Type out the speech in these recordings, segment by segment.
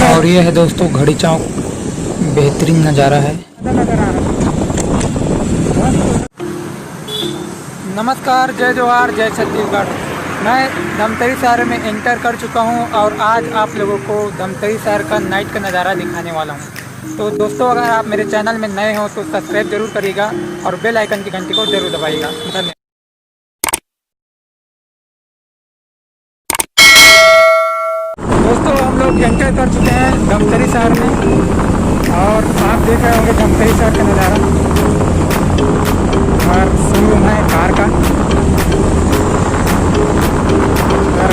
और ये है दोस्तों घड़ी चौक, बेहतरीन नज़ारा है। नमस्कार, जय जोहार, जय छत्तीसगढ़। मैं धमतरी शहर में एंटर कर चुका हूं और आज आप लोगों को धमतरी शहर का नाइट का नज़ारा दिखाने वाला हूं। तो दोस्तों, अगर आप मेरे चैनल में नए हो तो सब्सक्राइब जरूर करिएगा और बेल आइकन की घंटी को जरूर दबाइएगा। धन्यवाद। दोस्तों, हम लोग एंटर कर चुके हैं धमतरी शहर में और आप देख रहे होंगे धमतरी शहर का नज़ारा। और शोरूम है कार का,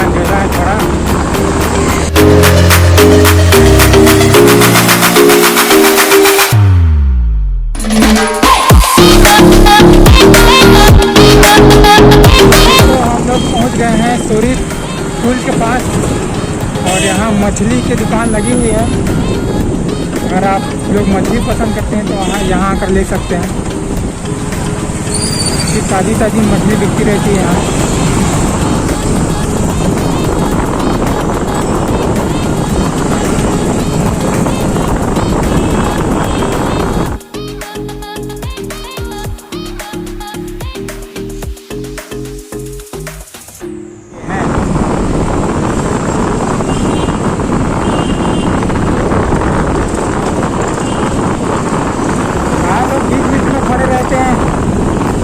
अंधेरा है थोड़ा। तो हम लोग पहुंच गए हैं सूरी पुल के पास और यहाँ मछली की दुकान लगी हुई है। अगर आप लोग मछली पसंद करते हैं तो यहाँ आकर ले सकते हैं। ताज़ी ताज़ी मछली बिकती रहती है यहाँ।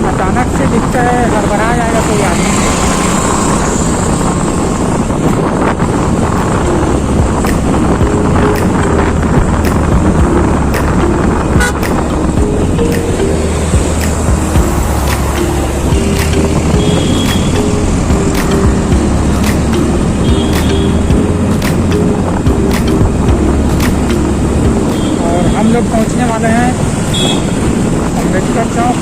अचानक से दिखता है, हड़बड़ा जाएगा कोई आदमी। और हम लोग पहुंचने वाले हैं अम्बेडकर चौक।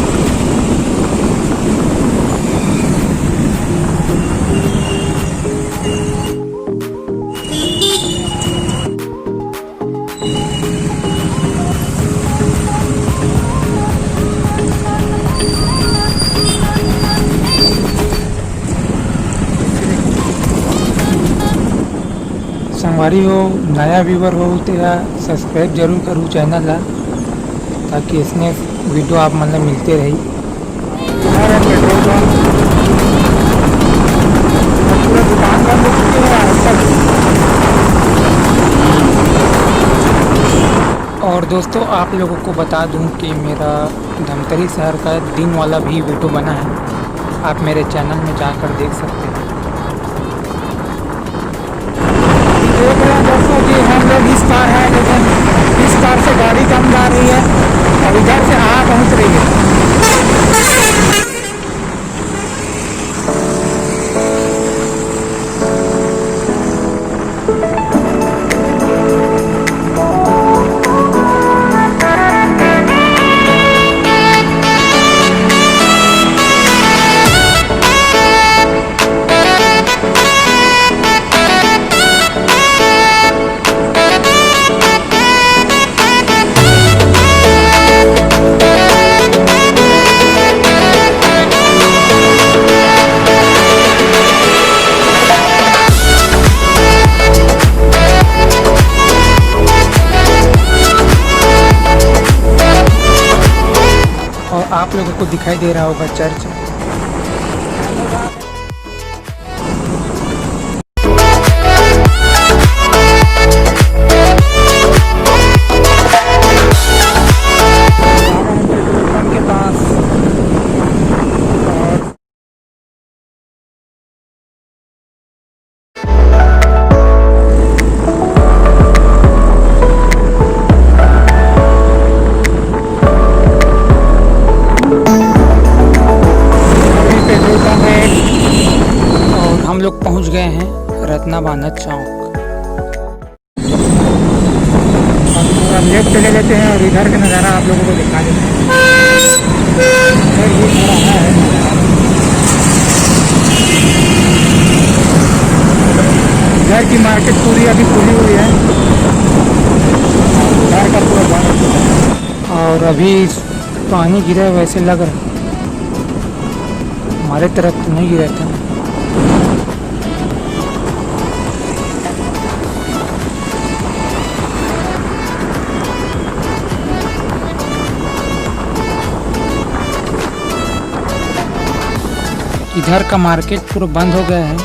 संगवारी हो, नया व्यूवर हो तो सब्सक्राइब जरूर करूँ चैनल ला, ताकि इसमें वीडियो आप मतलब मिलते रही। पेट्रोल पंप पूरा दुकान बंद हो चुकी है। और दोस्तों, आप लोगों को बता दूं कि मेरा धमतरी शहर का दिन वाला भी वीडियो बना है, आप मेरे चैनल में जाकर देख सकते हैं। देख रहे हैं दोस्तों कि हम लोग इस कार है, लेकिन इस कार से गाड़ी कम जा रही है और इधर से पहुंच रही है। आप लोगों को दिखाई दे रहा होगा चर्च। हम लोग पहुंच गए हैं रत्नाबाना चौक। और पूरा लेफ्ट चले लेते हैं और इधर का नज़ारा आप लोगों को दिखा देते हैं। इधर की मार्केट पूरी अभी खुली हुई है, इधर का पूरा बंद। और अभी पानी गिरा है, वैसे लग रहा है हमारे तरफ तो नहीं गिरा था। इधर का मार्केट पूरा बंद हो गया है।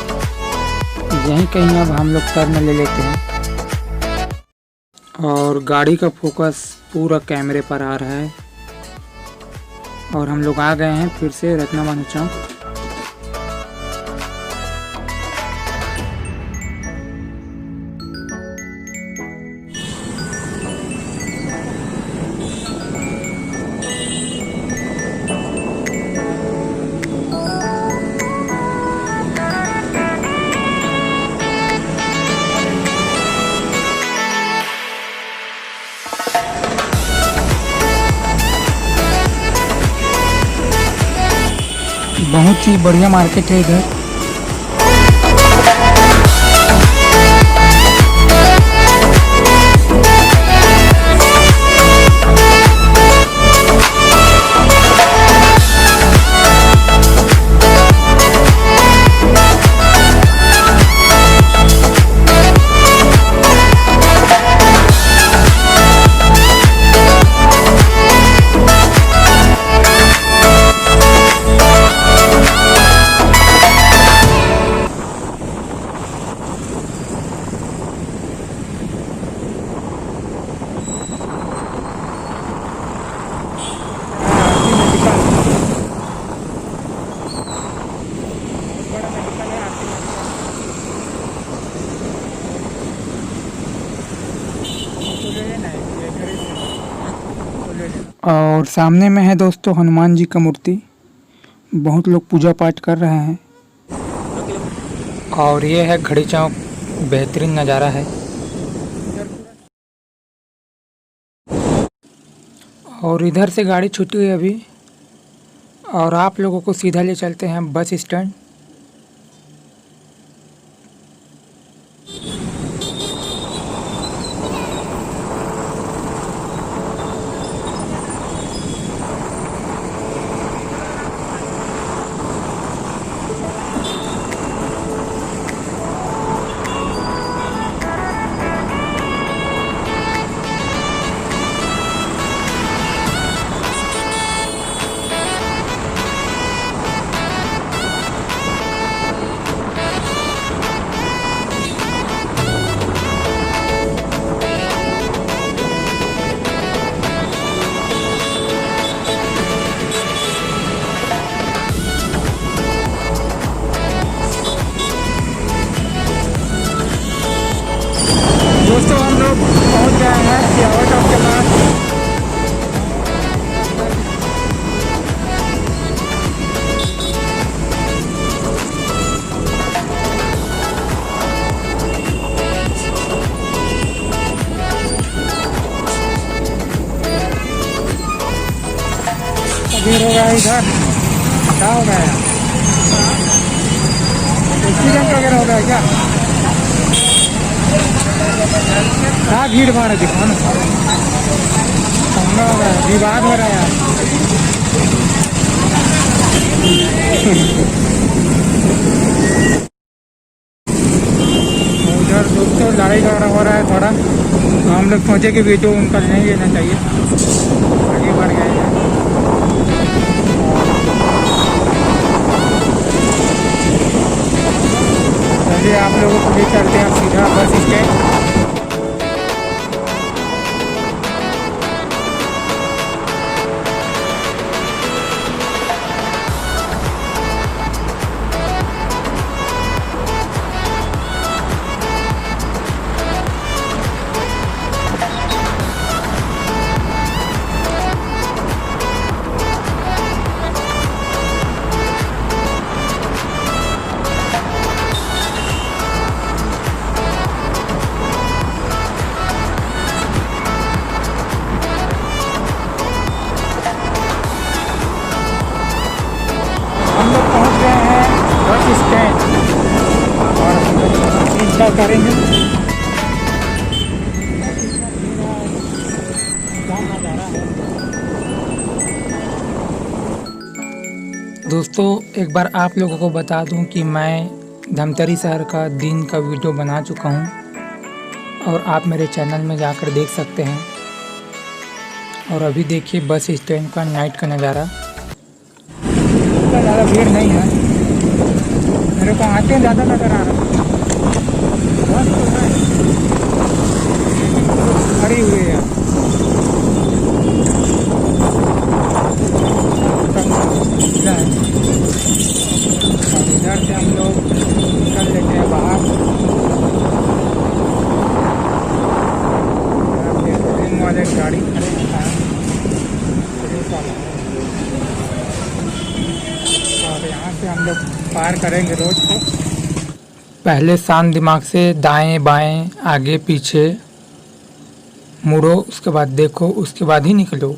यहीं कहीं अब हम लोग टर्न ले लेते हैं और गाड़ी का फोकस पूरा कैमरे पर आ रहा है और हम लोग आ गए हैं फिर से रत्नाबानू चौक। बहुत ही बढ़िया मार्केट है इधर। और सामने में है दोस्तों हनुमान जी का मूर्ति। बहुत लोग पूजा पाठ कर रहे हैं और ये है घड़ी चौक, बेहतरीन नज़ारा है। और इधर से गाड़ी छूटी हुई अभी और आप लोगों को सीधा ले चलते हैं बस स्टैंड। दोस्तों हम लोग पहुंच गए हैं सियावर चौक के पास। भीड़ हो गया इधर, क्या हो गया? एक्सीडेंट वगैरह हो गया क्या? क्या भीड़ भाड़ है, दिखा ना, पंगा हो रहा है, विवाद हो रहा है यार। उधर दोस्तों लड़ाई झगड़ा हो रहा है थोड़ा, तो हम लोग सोचे कि वीडियो उनका नहीं लेना चाहिए, आगे बढ़ गए हैं। चलिए आप लोगों को ले चलते हैं सीधा बस स्टैंड। करेंगे दोस्तों। एक बार आप लोगों को बता दूं कि मैं धमतरी शहर का दिन का वीडियो बना चुका हूं और आप मेरे चैनल में जाकर देख सकते हैं। और अभी देखिए बस स्टैंड का नाइट का नज़ारा, ज़्यादा भीड़ नहीं है। मेरे को आते ज़्यादा नज़र आ रहा है। बस तो है लेकिन खड़ी हुई है। गीला है। और इधर से हम लोग निकल लेते हैं बाहर। ड्रीम वाले गाड़ी खड़े हैं और यहाँ से हम लोग पार करेंगे रोड को। पहले शांत दिमाग से दाएं बाएं आगे पीछे मुड़ो, उसके बाद देखो, उसके बाद ही निकलो।